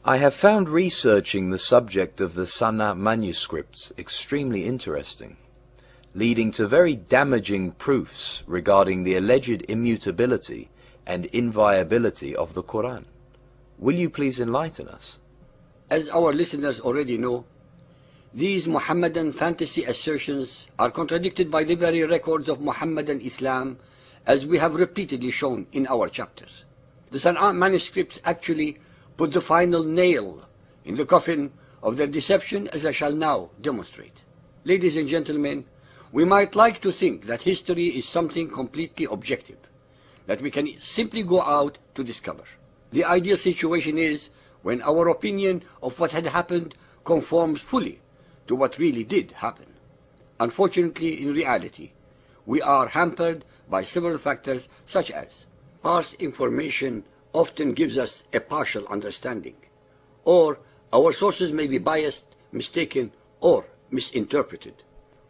I have found researching the subject of the Sana manuscripts extremely interesting, leading to very damaging proofs regarding the alleged immutability and inviolability of the Quran. Will you please enlighten us? As our listeners already know, these Muhammadan fantasy assertions are contradicted by the very records of Muhammadan Islam, as we have repeatedly shown in our chapters. The Sana manuscripts actually put the final nail in the coffin of their deception, as I shall now demonstrate. Ladies and gentlemen, we might like to think that history is something completely objective, that we can simply go out to discover. The ideal situation is when our opinion of what had happened conforms fully to what really did happen. Unfortunately, in reality, we are hampered by several factors, such as sparse information often gives us a partial understanding, or our sources may be biased, mistaken, or misinterpreted,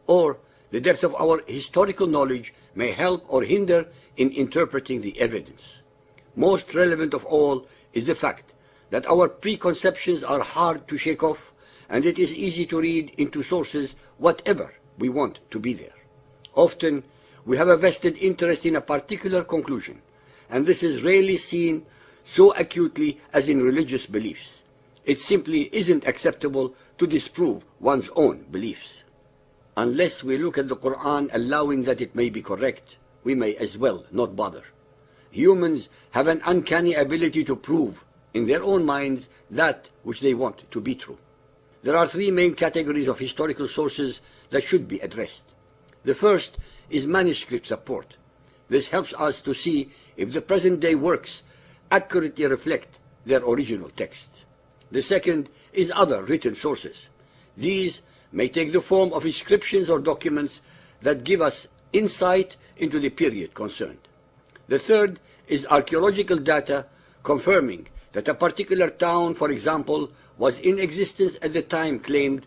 or the depth of our historical knowledge may help or hinder in interpreting the evidence. Most relevant of all is the fact that our preconceptions are hard to shake off, and it is easy to read into sources whatever we want to be there. Often, we have a vested interest in a particular conclusion, and this is rarely seen so acutely as in religious beliefs. It simply isn't acceptable to disprove one's own beliefs. Unless we look at the Quran allowing that it may be correct, we may as well not bother. Humans have an uncanny ability to prove in their own minds that which they want to be true. There are three main categories of historical sources that should be addressed. The first is manuscript support. This helps us to see if the present-day works accurately reflect their original texts. The second is other written sources. These may take the form of inscriptions or documents that give us insight into the period concerned. The third is archaeological data confirming that a particular town, for example, was in existence at the time claimed,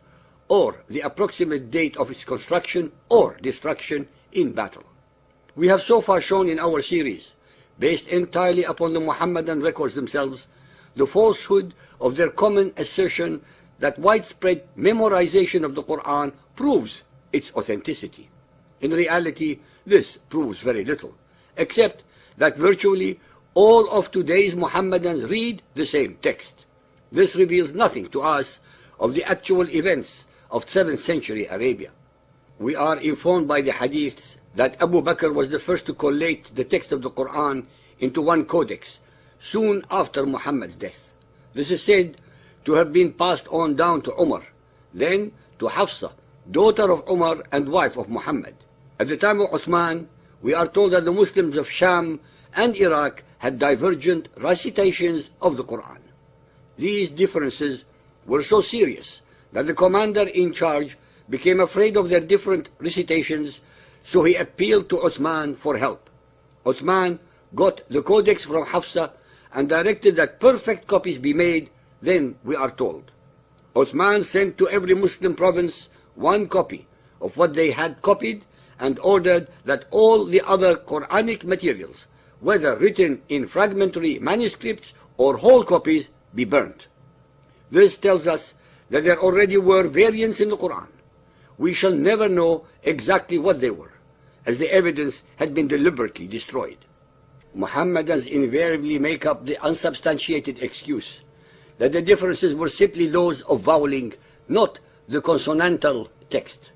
or the approximate date of its construction or destruction in battle. We have so far shown in our series, based entirely upon the Muhammadan records themselves, the falsehood of their common assertion that widespread memorization of the Quran proves its authenticity. In reality, this proves very little, except that virtually all of today's Muhammadans read the same text. This reveals nothing to us of the actual events of 7th century Arabia. We are informed by the hadiths that Abu Bakr was the first to collate the text of the Quran into one codex soon after Muhammad's death. This is said to have been passed on down to Umar, then to Hafsa, daughter of Umar and wife of Muhammad. At the time of Uthman, we are told that the Muslims of Sham and Iraq had divergent recitations of the Quran. These differences were so serious that the commander in charge became afraid of their different recitations, so he appealed to Uthman for help. Uthman got the codex from Hafsa and directed that perfect copies be made. Then we are told Uthman sent to every Muslim province one copy of what they had copied and ordered that all the other Quranic materials, whether written in fragmentary manuscripts or whole copies, be burnt. This tells us that there already were variants in the Quran. We shall never know exactly what they were, as the evidence had been deliberately destroyed. Muhammadans invariably make up the unsubstantiated excuse that the differences were simply those of voweling, not the consonantal text.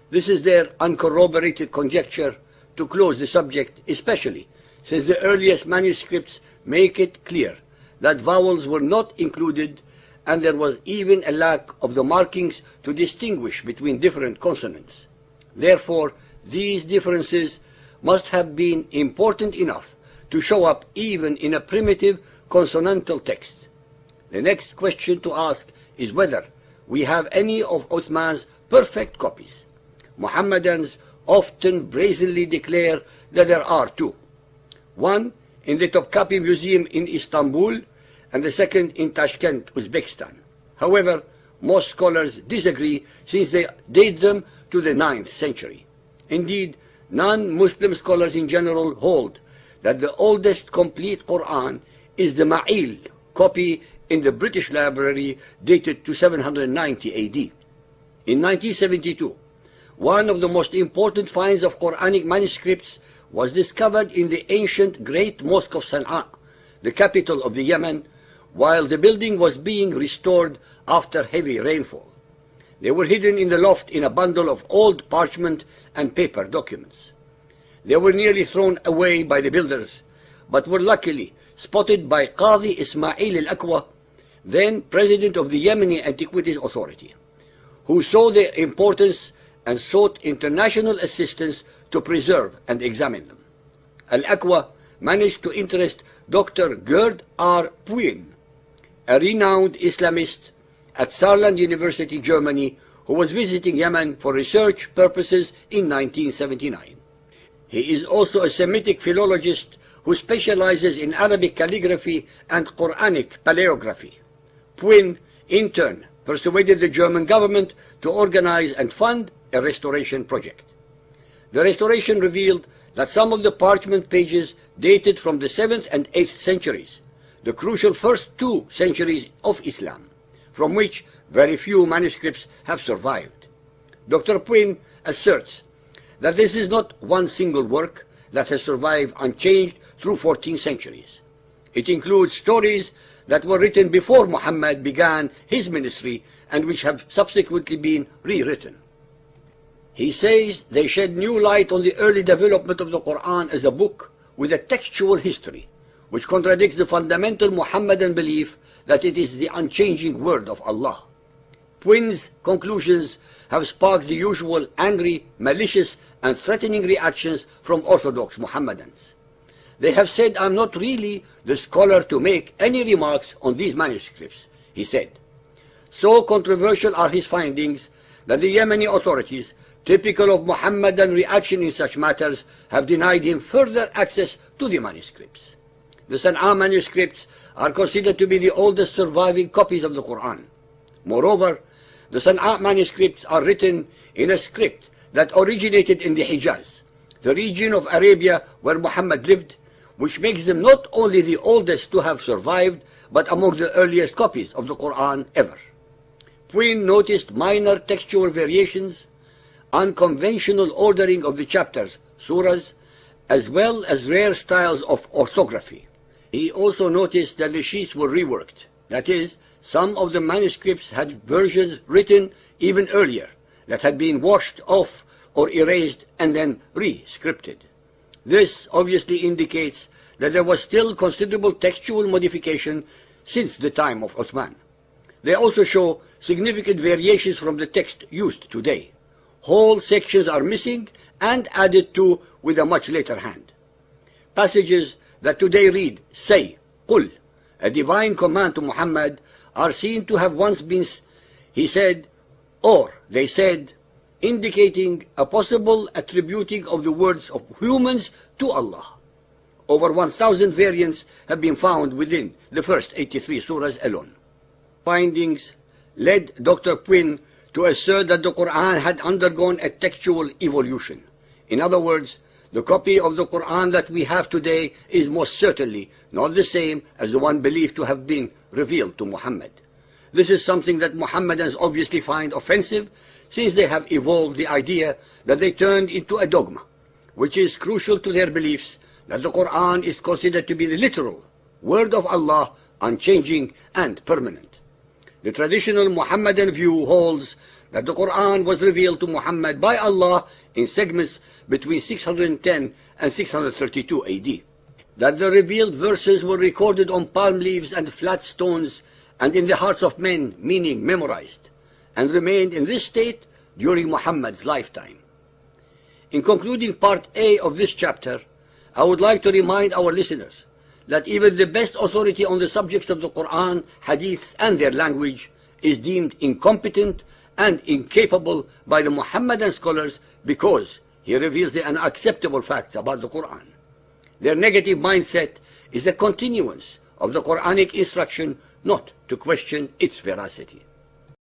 This is their uncorroborated conjecture to close the subject, especially since the earliest manuscripts make it clear that vowels were not included, and there was even a lack of the markings to distinguish between different consonants. Therefore, these differences must have been important enough to show up even in a primitive consonantal text. The next question to ask is whether we have any of Uthman's perfect copies. Muhammadans often brazenly declare that there are two. One in the Topkapi Museum in Istanbul, and the second in Tashkent, Uzbekistan. However, most scholars disagree since they date them to the 9th century. Indeed, non-Muslim scholars in general hold that the oldest complete Quran is the Ma'il copy in the British Library dated to 790 AD. In 1972, one of the most important finds of Quranic manuscripts was discovered in the ancient Great Mosque of Sana'a, the capital of the Yemen, while the building was being restored after heavy rainfall. They were hidden in the loft in a bundle of old parchment and paper documents. They were nearly thrown away by the builders, but were luckily spotted by Qadi Ismail al-Aqwa, then president of the Yemeni Antiquities Authority, who saw their importance and sought international assistance to preserve and examine them. Al-Aqwa managed to interest Dr. Gerd R. Puin, a renowned Islamist at Saarland University, Germany, who was visiting Yemen for research purposes in 1979. He is also a Semitic philologist who specializes in Arabic calligraphy and Quranic paleography. Puin, in turn, persuaded the German government to organize and fund a restoration project. The restoration revealed that some of the parchment pages dated from the 7th and 8th centuries, the crucial first 2 centuries of Islam, from which very few manuscripts have survived. Dr. Puin asserts that this is not one single work that has survived unchanged through 14 centuries. It includes stories that were written before Muhammad began his ministry and which have subsequently been rewritten. He says they shed new light on the early development of the Quran as a book with a textual history, which contradicts the fundamental Muhammadan belief that it is the unchanging word of Allah. Puin's conclusions have sparked the usual angry, malicious, and threatening reactions from Orthodox Mohammedans. They have said, "I'm not really the scholar to make any remarks on these manuscripts," he said. So controversial are his findings that the Yemeni authorities, typical of Mohammedan reaction in such matters, have denied him further access to the manuscripts. The Sana'a manuscripts are considered to be the oldest surviving copies of the Quran. Moreover, the Sana'a manuscripts are written in a script that originated in the Hijaz, the region of Arabia where Muhammad lived, which makes them not only the oldest to have survived, but among the earliest copies of the Quran ever. Puin noticed minor textual variations, unconventional ordering of the chapters, surahs, as well as rare styles of orthography. He also noticed that the sheets were reworked. That is, some of the manuscripts had versions written even earlier that had been washed off or erased and then re-scripted. This obviously indicates that there was still considerable textual modification since the time of Uthman. They also show significant variations from the text used today. Whole sections are missing and added to with a much later hand. Passages that today read, "Say, Qul," a divine command to Muhammad, are seen to have once been, he said, or they said, indicating a possible attributing of the words of humans to Allah. Over 1,000 variants have been found within the first 83 surahs alone. Findings led Dr. Puin to assert that the Quran had undergone a textual evolution. In other words, the copy of the Quran that we have today is most certainly not the same as the one believed to have been revealed to Muhammad. This is something that Mohammedans obviously find offensive, since they have evolved the idea that they turned into a dogma, which is crucial to their beliefs that the Quran is considered to be the literal word of Allah, unchanging and permanent. The traditional Mohammedan view holds that the Quran was revealed to Muhammad by Allah in segments between 610 and 632 AD. That the revealed verses were recorded on palm leaves and flat stones and in the hearts of men, meaning memorized, and remained in this state during Muhammad's lifetime. In concluding part A of this chapter, I would like to remind our listeners that even the best authority on the subjects of the Quran, Hadiths, and their language is deemed incompetent and incapable by the Muhammadan scholars because he reveals the unacceptable facts about the Quran. Their negative mindset is a continuance of the Quranic instruction not to question its veracity.